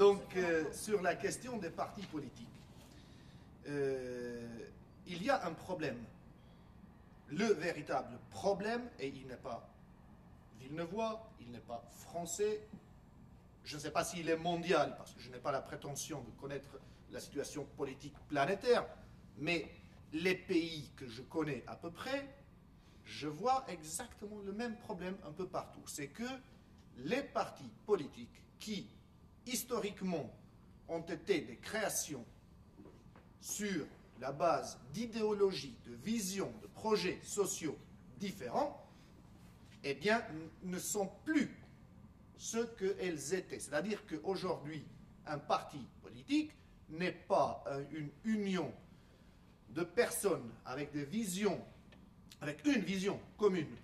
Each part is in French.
Donc, sur la question des partis politiques, il y a un problème. Le véritable problème, et il n'est pas villeneuvois, il n'est pas français, je ne sais pas s'il est mondial, parce que je n'ai pas la prétention de connaître la situation politique planétaire, mais les pays que je connais à peu près, je vois exactement le même problème un peu partout. C'est que les partis politiques qui, historiquement, ont été des créations sur la base d'idéologies, de visions, de projets sociaux différents, eh bien, ne sont plus ce qu'elles étaient. C'est-à-dire qu'aujourd'hui, un parti politique n'est pas une union de personnes avec des visions, avec une vision commune,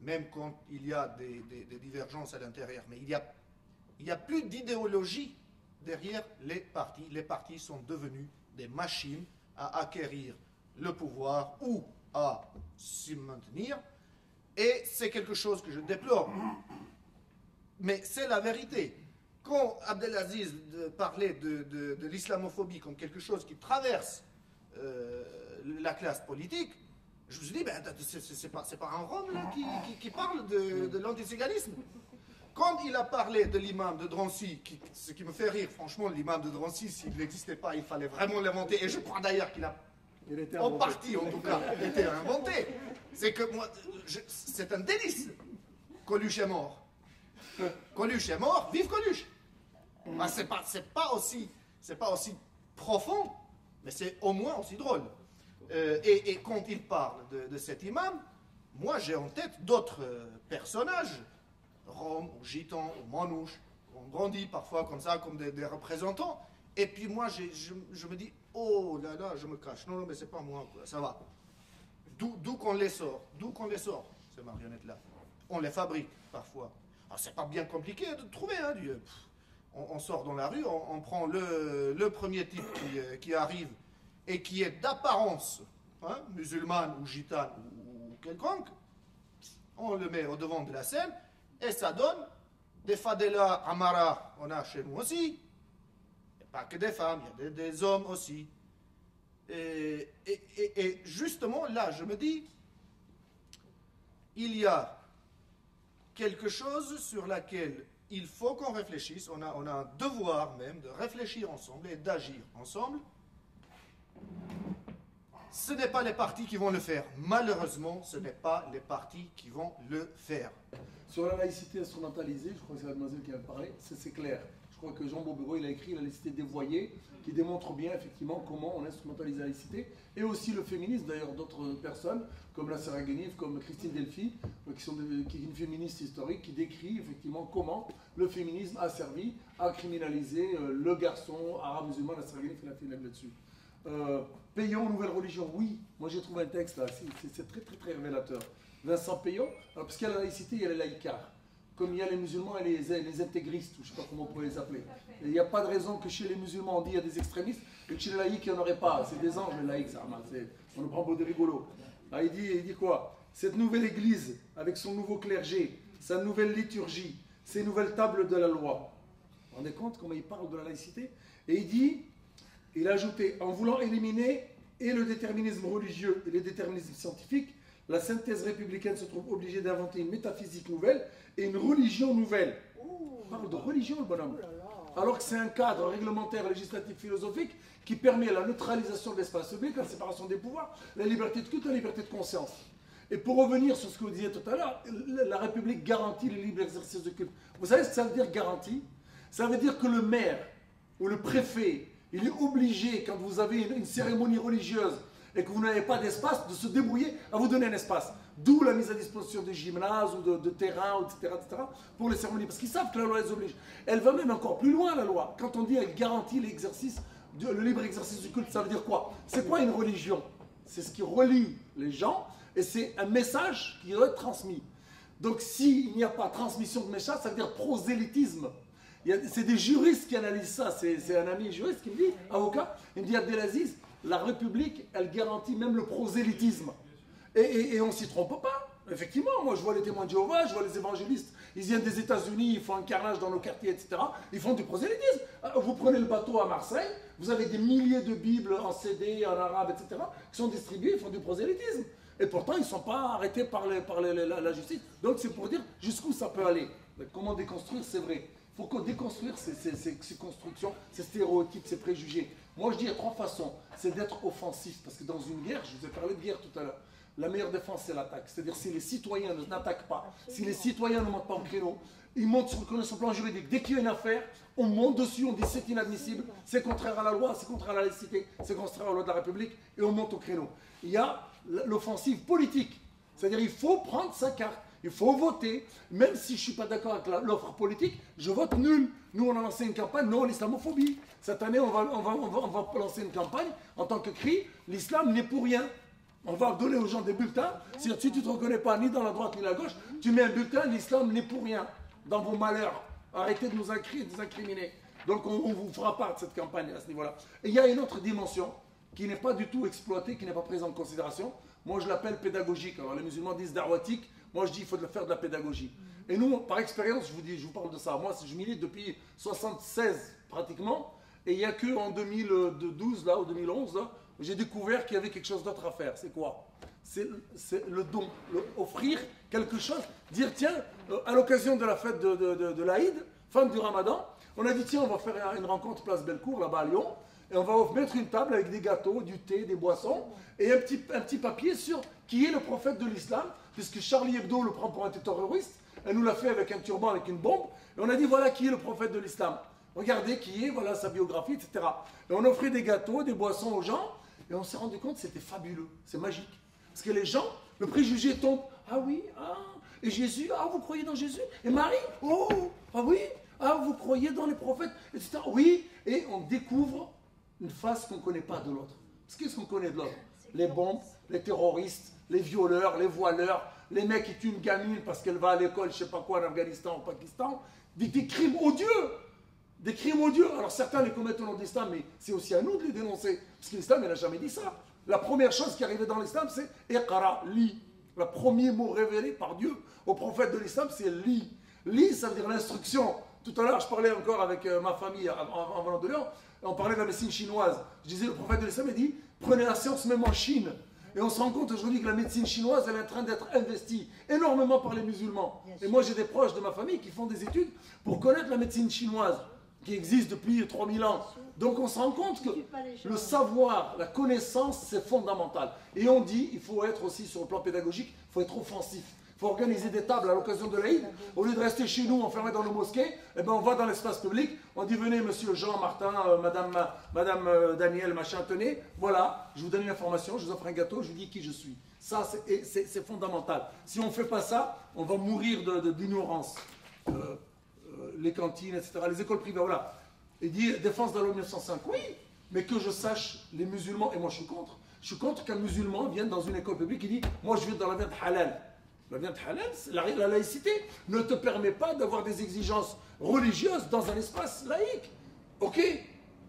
même quand il y a des divergences à l'intérieur. Mais il n'y a plus d'idéologie derrière les partis. Les partis sont devenus des machines à acquérir le pouvoir ou à s'y maintenir. Et c'est quelque chose que je déplore. Mais c'est la vérité. Quand Abdelaziz parlait de l'islamophobie comme quelque chose qui traverse la classe politique, je me suis dit, ben, c'est pas un Rome là, qui parle de l'antiséganisme. Quand il a parlé de l'imam de Drancy, ce qui me fait rire, franchement, l'imam de Drancy, s'il n'existait pas, il fallait vraiment l'inventer. Et je crois d'ailleurs qu'il a, en partie en tout cas, été inventé. C'est que moi, c'est un délice. Coluche est mort. Coluche est mort, vive Coluche. Ben, c'est pas aussi profond, mais c'est au moins aussi drôle. Et quand il parle de cet imam, moi j'ai en tête d'autres personnages, Roms, ou Gitans, ou Manouches, on grandit parfois comme ça, comme des représentants, et puis moi je me dis, oh là là, je me cache, non, mais c'est pas moi, quoi, ça va. D'où qu'on les sort, ces marionnettes-là. On les fabrique parfois. Alors c'est pas bien compliqué de trouver, hein, on sort dans la rue, on prend le premier type qui arrive, et qui est d'apparence hein, musulmane ou gitane ou quelconque, on le met au devant de la scène et ça donne des fadelas amara, on a chez nous aussi. Il n'y a pas que des femmes, il y a des hommes aussi. Et justement là, je me dis, il y a quelque chose sur laquelle il faut qu'on réfléchisse, on a un devoir même de réfléchir ensemble et d'agir ensemble. Ce n'est pas les partis qui vont le faire. Malheureusement, ce n'est pas les partis qui vont le faire. Sur la laïcité instrumentalisée, je crois que c'est la demoiselle qui a parlé, c'est clair. Je crois que Jean Bobéro, il a écrit La laïcité dévoyée, qui démontre bien effectivement comment on instrumentalise la laïcité, et aussi le féminisme, d'ailleurs d'autres personnes, comme la Sarah Guenif, comme Christine Delphi, qui est une féministe historique, qui décrit effectivement comment le féminisme a servi à criminaliser le garçon arabe musulman, la Sarah Guenif, elle a fait là-dessus. Payon, nouvelle religion, oui. Moi j'ai trouvé un texte là, c'est très très très révélateur. Vincent Payon, parce qu'il y a la laïcité, il y a les laïcards. Comme il y a les musulmans et les intégristes, ou je ne sais pas comment on pourrait les appeler. Et il n'y a pas de raison que chez les musulmans on dit qu'il y a des extrémistes, et que chez les laïcs il n'y en aurait pas. C'est des anges les laïcs, ça, on le prend pour des rigolos. Là, il dit quoi? Cette nouvelle église, avec son nouveau clergé, sa nouvelle liturgie, ses nouvelles tables de la loi. Vous vous rendez compte comment il parle de la laïcité? Et il dit, il a ajouté, en voulant éliminer et le déterminisme religieux et le déterminisme scientifique, la synthèse républicaine se trouve obligée d'inventer une métaphysique nouvelle et une religion nouvelle. On parle de religion, le bonhomme. Alors que c'est un cadre réglementaire, législatif, philosophique qui permet la neutralisation de l'espace public, la séparation des pouvoirs, la liberté de culte, la liberté de conscience. Et pour revenir sur ce que vous disiez tout à l'heure, la République garantit le libre exercice de culte. Vous savez ce que ça veut dire garantie? Ça veut dire que le maire ou le préfet, il est obligé, quand vous avez une cérémonie religieuse et que vous n'avez pas d'espace, de se débrouiller à vous donner un espace. D'où la mise à disposition de gymnases ou de terrains, etc., pour les cérémonies. Parce qu'ils savent que la loi les oblige. Elle va même encore plus loin, la loi. Quand on dit qu'elle garantit l'exercice, le libre exercice du culte, ça veut dire quoi? C'est quoi une religion? C'est ce qui relie les gens et c'est un message qui doit être transmis. Donc s'il n'y a pas transmission de message, ça veut dire prosélytisme. C'est des juristes qui analysent ça. C'est un ami juriste qui me dit, avocat, il me dit Abdelaziz, la République, elle garantit même le prosélytisme. Et on ne s'y trompe pas. Effectivement, moi je vois les témoins de Jéhovah, je vois les évangélistes, ils viennent des États-Unis, ils font un carnage dans nos quartiers, etc. Ils font du prosélytisme. Vous prenez le bateau à Marseille, vous avez des milliers de Bibles en CD, en arabe, etc., qui sont distribuées, ils font du prosélytisme. Et pourtant, ils ne sont pas arrêtés par la justice. Donc c'est pour dire jusqu'où ça peut aller. Comment déconstruire, c'est vrai. Il faut déconstruire ces constructions, ces stéréotypes, ces préjugés. Moi je dis il y a 3 façons. C'est d'être offensif, parce que dans une guerre, je vous ai parlé de guerre tout à l'heure, la meilleure défense, c'est l'attaque. C'est-à-dire si les citoyens n'attaquent pas, si les citoyens ne montent pas au créneau, ils montent sur le plan juridique. Dès qu'il y a une affaire, on monte dessus, on dit c'est inadmissible, c'est contraire à la loi, c'est contraire à la laïcité, c'est contraire à la loi de la République, et on monte au créneau. Il y a l'offensive politique. C'est-à-dire il faut prendre sa carte, il faut voter, même si je ne suis pas d'accord avec l'offre politique, je vote nul. Nous, on a lancé une campagne, non, l'islamophobie. Cette année, on va lancer une campagne en tant que cri, l'islam n'est pour rien. On va donner aux gens des bulletins. Si tu ne te reconnais pas ni dans la droite ni la gauche, tu mets un bulletin, l'islam n'est pour rien. Dans vos malheurs, arrêtez de nous incriminer. Donc on vous fera part de cette campagne à ce niveau-là. Et il y a une autre dimension qui n'est pas du tout exploitée, qui n'est pas prise en considération. Moi je l'appelle pédagogique. Alors les musulmans disent da'watique. Moi je dis il faut faire de la pédagogie. Et nous, par expérience, je vous parle de ça. Moi je milite depuis 1976 pratiquement. Et il n'y a qu'en 2012 là, ou 2011 là, j'ai découvert qu'il y avait quelque chose d'autre à faire. C'est quoi? C'est le don, offrir quelque chose. Dire tiens, à l'occasion de la fête de l'Aïd, fin du Ramadan, on a dit tiens, on va faire une rencontre place Bellecour là-bas à Lyon, et on va mettre une table avec des gâteaux, du thé, des boissons, et un petit papier sur qui est le prophète de l'islam, puisque Charlie Hebdo le prend pour un terroriste, elle nous l'a fait avec un turban, avec une bombe, et on a dit voilà qui est le prophète de l'islam. Regardez qui est, voilà sa biographie, etc. Et on offrait des gâteaux, des boissons aux gens, et on s'est rendu compte que c'était fabuleux, c'est magique. Parce que les gens, le préjugé tombe. Ah oui, ah, et Jésus, ah vous croyez dans Jésus? Et Marie, oh, ah oui, ah vous croyez dans les prophètes, etc. Oui, et on découvre une face qu'on ne connaît pas de l'autre. Parce qu'est-ce qu'on connaît de l'autre? Les bombes, les terroristes, les violeurs, les voileurs, les mecs qui tuent une gamine parce qu'elle va à l'école, je ne sais pas quoi, en Afghanistan, au Pakistan, des crimes odieux. Des crimes odieux. Alors certains les commettent au nom de l'islam, mais c'est aussi à nous de les dénoncer. Parce que l'islam, il n'a jamais dit ça. La première chose qui arrivait dans l'islam, c'est Iqra, lis. Le premier mot révélé par Dieu au prophète de l'islam, c'est lis. Lis, ça veut dire l'instruction. Tout à l'heure, je parlais encore avec ma famille en venant de Lyon, on parlait de la médecine chinoise. Je disais, le prophète de l'islam, il dit, prenez la science même en Chine. Et on se rend compte aujourd'hui que la médecine chinoise, elle est en train d'être investie énormément par les musulmans. Et moi, j'ai des proches de ma famille qui font des études pour connaître la médecine chinoise, qui existe depuis 3000 ans. Donc on se rend compte que le savoir, la connaissance, c'est fondamental. Et on dit, il faut être aussi sur le plan pédagogique, il faut être offensif. Il faut organiser des tables à l'occasion de l'Aïd. Au lieu de rester chez nous enfermés dans nos mosquées, eh ben on va dans l'espace public, on dit venez monsieur Jean, Martin, madame Daniel, machin, tenez, voilà, je vous donne une information, je vous offre un gâteau, je vous dis qui je suis. Ça c'est fondamental. Si on ne fait pas ça, on va mourir d'ignorance. Les cantines, etc., les écoles privées, voilà. Il dit défense de la loi 1905, oui, mais que je sache, les musulmans, et moi je suis contre qu'un musulman vienne dans une école publique et dit moi je vais dans la viande halal. La viande halal, la laïcité ne te permet pas d'avoir des exigences religieuses dans un espace laïque. Ok?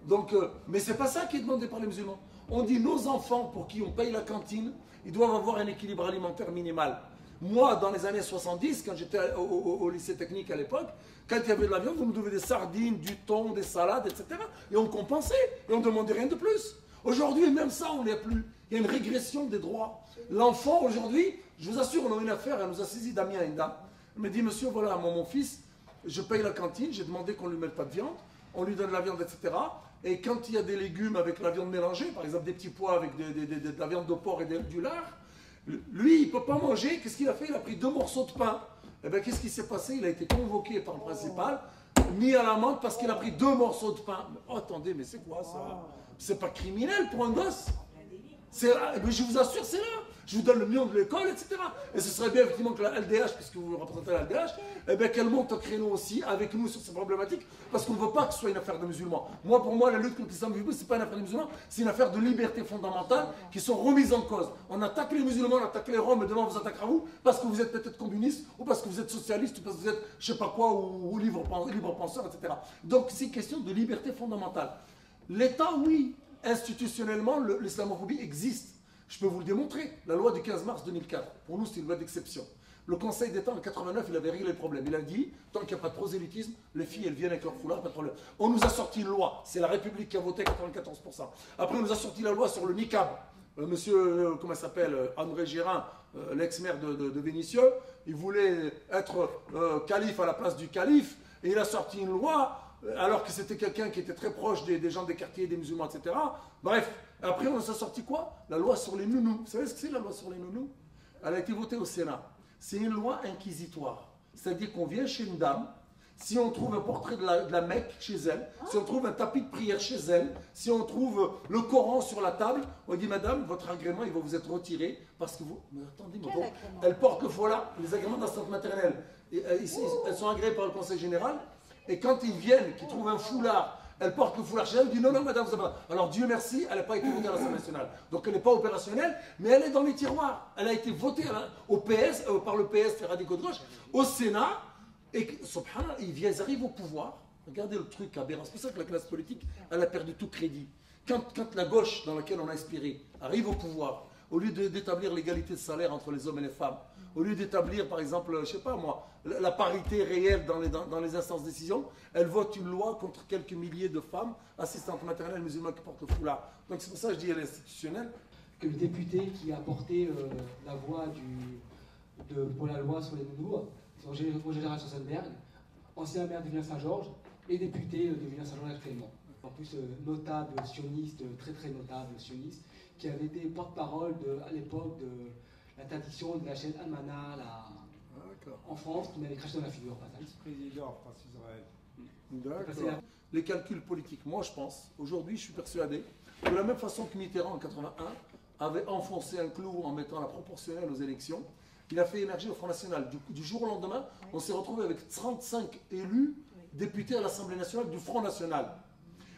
Donc, mais c'est pas ça qui est demandé par les musulmans. On dit nos enfants pour qui on paye la cantine, ils doivent avoir un équilibre alimentaire minimal. Moi, dans les années 70, quand j'étais au lycée technique à l'époque, quand il y avait de la viande, on nous donnait des sardines, du thon, des salades, etc. Et on compensait, et on ne demandait rien de plus. Aujourd'hui, même ça, on n'y a plus. Il y a une régression des droits. L'enfant, aujourd'hui, je vous assure, on a eu une affaire, elle nous a saisi Damien, une dame. Elle me dit, monsieur, voilà, mon fils, je paye la cantine, j'ai demandé qu'on ne lui mette pas de viande, on lui donne de la viande, etc. Et quand il y a des légumes avec la viande mélangée, par exemple des petits pois avec de la viande de porc et du lard, lui, il ne peut pas manger. Qu'est-ce qu'il a fait? Il a pris 2 morceaux de pain. Eh bien, qu'est-ce qui s'est passé? Il a été convoqué par le principal, mis à l'amende parce qu'il a pris 2 morceaux de pain. Oh, attendez, mais c'est quoi ça? C'est pas criminel pour un gosse? Mais je vous assure, c'est là. Je vous donne le nom de l'école, etc. Et ce serait bien effectivement que la LDH, puisque vous représentez la LDH, eh bien qu'elle monte au créneau aussi avec nous sur ces problématiques, parce qu'on ne veut pas que ce soit une affaire de musulmans. Moi, pour moi, la lutte contre l'islamophobie, ce n'est pas une affaire de musulmans, c'est une affaire de liberté fondamentale qui sont remises en cause. On attaque les musulmans, on attaque les Roms, et demain on vous attaquera vous, parce que vous êtes peut-être communiste, ou parce que vous êtes socialiste, ou parce que vous êtes je ne sais pas quoi, ou libre penseur, etc. Donc c'est une question de liberté fondamentale. L'État, oui, institutionnellement, l'islamophobie existe. Je peux vous le démontrer. La loi du 15 mars 2004, pour nous, c'est une loi d'exception. Le Conseil d'État en 89, il avait réglé le problème. Il a dit, tant qu'il n'y a pas de prosélytisme, les filles, elles viennent avec leur foulard, pas de problème. On nous a sorti une loi, c'est la République qui a voté 94%. Après, on nous a sorti la loi sur le niqab. Monsieur, comment il s'appelle, André Gérin, l'ex-maire de Vénissieux, il voulait être calife à la place du calife, et il a sorti une loi, alors que c'était quelqu'un qui était très proche des gens des quartiers, des musulmans, etc. Bref, après, on nous a sorti quoi? La loi sur les nounous. Vous savez ce que c'est, la loi sur les nounous? Elle a été votée au Sénat. C'est une loi inquisitoire. C'est-à-dire qu'on vient chez une dame, si on trouve un portrait de la Mecque chez elle, si on trouve un tapis de prière chez elle, si on trouve le Coran sur la table, on dit, madame, votre agrément, il va vous être retiré parce que vous... Mais attendez, mais bon, elle porte le foulard, les agréments d'assistante maternelle, elles sont agréées par le Conseil général, et quand ils viennent, qu'ils trouvent un foulard, elle porte le foulard chez elle, elle dit non, non, madame, vous avez pas. Alors Dieu merci, elle n'a pas été votée à l'Assemblée nationale. Donc elle n'est pas opérationnelle, mais elle est dans les tiroirs. Elle a été votée au PS, par le PS, les radicaux de gauche, au Sénat, et subhanallah, ils arrivent au pouvoir. Regardez le truc aberrant. C'est pour ça que la classe politique, elle a perdu tout crédit. Quand la gauche, dans laquelle on a inspiré, arrive au pouvoir, au lieu d'établir l'égalité de salaire entre les hommes et les femmes, au lieu d'établir, par exemple, je ne sais pas moi, la parité réelle dans les instances de décision, elle vote une loi contre quelques milliers de femmes, assistantes maternelles musulmanes qui portent le foulard. Donc c'est pour ça que je dis à l'institutionnel. Que le député qui a porté la voix pour la loi sur les nounous, c'est Roger Schwarzenberg, ancien maire de Villeneuve-Saint-Georges et député de Villeneuve-Saint-Georges actuellement. En plus, notable sioniste, très très notable sioniste, qui avait été porte-parole à l'époque de l'interdiction de la chaîne Al-Manar en France, qui m'avait craché dans la figure. Vice-président France-Israël. D'accord. Les calculs politiques. Moi, je pense, aujourd'hui, je suis persuadé, de la même façon que Mitterrand en 81 avait enfoncé un clou en mettant la proportionnelle aux élections, il a fait émerger le Front National. Du jour au lendemain, on s'est retrouvé avec 35 élus députés à l'Assemblée nationale du Front National.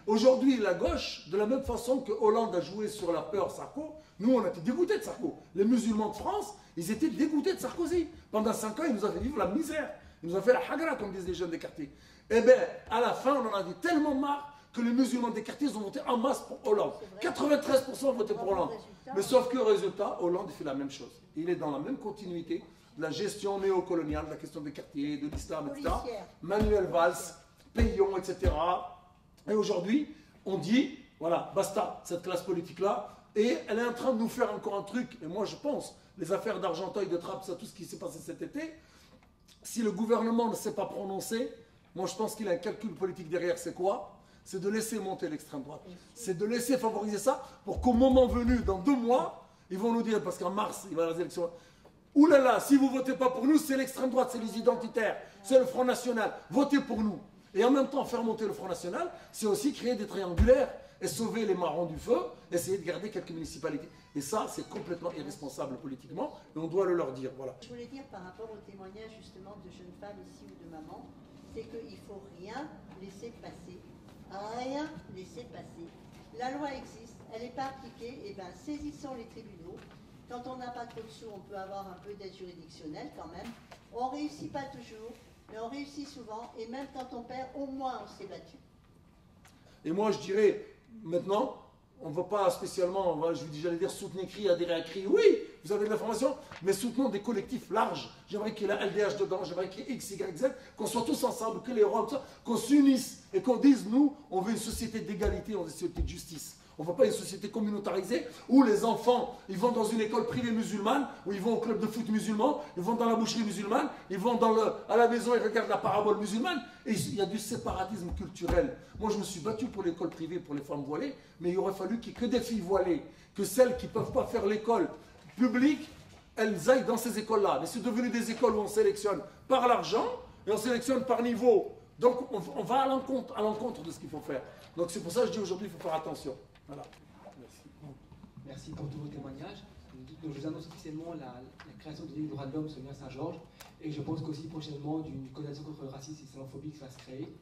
Aujourd'hui, la gauche, de la même façon que Hollande a joué sur la peur Sarko, nous, on a été dégoûtés de Sarko. Les musulmans de France, ils étaient dégoûtés de Sarkozy. Pendant 5 ans, il nous a fait vivre la misère. Il nous a fait la hagra, comme disent les jeunes des quartiers. Eh bien, à la fin, on en a dit tellement marre que les musulmans des quartiers ont voté en masse pour Hollande. 93% ont voté pour Hollande. Mais sauf que, résultat, Hollande fait la même chose. Il est dans la même continuité de la gestion néocoloniale, de la question des quartiers, de l'islam, etc. Manuel Valls, Payon, etc. Et aujourd'hui, on dit, voilà, basta, cette classe politique-là, et elle est en train de nous faire encore un truc, et moi je pense, les affaires d'Argenteuil, de Trappes, tout ce qui s'est passé cet été, si le gouvernement ne s'est pas prononcé, moi je pense qu'il a un calcul politique derrière, c'est quoi? C'est de laisser monter l'extrême droite. C'est de laisser favoriser ça, pour qu'au moment venu, dans 2 mois, ils vont nous dire, parce qu'en mars, il va y avoir les élections, ouh là là, si vous ne votez pas pour nous, c'est l'extrême droite, c'est les identitaires, c'est le Front National, votez pour nous. Et en même temps, faire monter le Front National, c'est aussi créer des triangulaires et sauver les marrons du feu, essayer de garder quelques municipalités. Et ça, c'est complètement irresponsable politiquement, et on doit le leur dire. Voilà. Je voulais dire par rapport au témoignage justement de jeunes femmes ici ou de mamans, c'est qu'il ne faut rien laisser passer. Rien laisser passer. La loi existe, elle n'est pas appliquée, et bien saisissons les tribunaux. Quand on n'a pas trop de sous, on peut avoir un peu d'aide juridictionnelle quand même. On ne réussit pas toujours, mais on réussit souvent, et même quand on perd, au moins on s'est battu. Et moi, je dirais, maintenant, on ne va pas spécialement, j'allais dire soutenir CRI, adhérer à CRI. Oui, vous avez de l'information, mais soutenons des collectifs larges. J'aimerais qu'il y ait la LDH dedans, j'aimerais qu'il y ait X, Y, Z, qu'on soit tous ensemble, que les rois, qu'on s'unisse et qu'on dise, nous, on veut une société d'égalité, on veut une société de justice. On ne veut pas une société communautarisée où les enfants, ils vont dans une école privée musulmane, où ils vont au club de foot musulman, ils vont dans la boucherie musulmane, ils vont à la maison, ils regardent la parabole musulmane. Et il y a du séparatisme culturel. Moi, je me suis battu pour l'école privée, pour les femmes voilées, mais il aurait fallu qu'il n'y ait que des filles voilées, que celles qui ne peuvent pas faire l'école publique, elles aillent dans ces écoles-là. Mais c'est devenu des écoles où on sélectionne par l'argent et on sélectionne par niveau. Donc, on va à l'encontre de ce qu'il faut faire. Donc, c'est pour ça que je dis aujourd'hui, il faut faire attention. Voilà. Merci. Merci pour tous vos témoignages. Donc, je vous annonce officiellement la création du Ligue des droits de l'homme sur Saint-Georges, et je pense qu'aussi prochainement d'une coalition contre le racisme et l'islamophobie qui va se créer.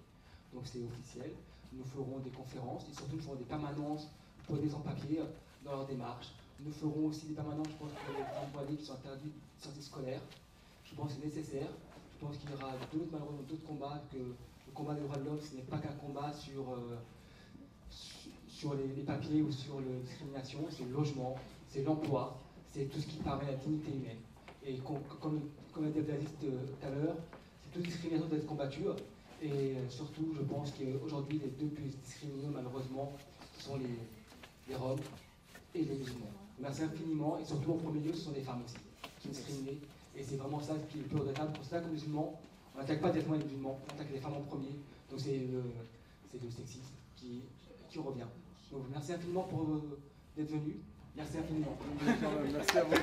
Donc c'est officiel. Nous ferons des conférences et surtout nous ferons des permanences pour des sans-papiers dans leur démarche. Nous ferons aussi des permanences, je pense, pour les femmes voilées qui sont interdites de sortie scolaire. Je pense que c'est nécessaire. Je pense qu'il y aura malheureusement d'autres combats, que le combat des droits de l'homme, ce n'est pas qu'un combat sur les papiers ou sur la discrimination, c'est le logement, c'est l'emploi, c'est tout ce qui permet la dignité humaine. Et comme l'a dit Abdelaziz tout à l'heure, c'est toute discrimination doit être combattue. Et surtout, je pense qu'aujourd'hui, les deux plus discriminés, malheureusement, sont les Roms et les musulmans. Merci infiniment. Et surtout, en premier lieu, ce sont les femmes aussi qui sont discriminées. Et c'est vraiment ça qui est le plus regrettable. Pour cela, comme musulmans, on n'attaque pas directement les musulmans, on attaque les femmes en premier. Donc c'est le sexisme qui revient. Donc merci infiniment d'être venu. Merci infiniment. Merci à vous.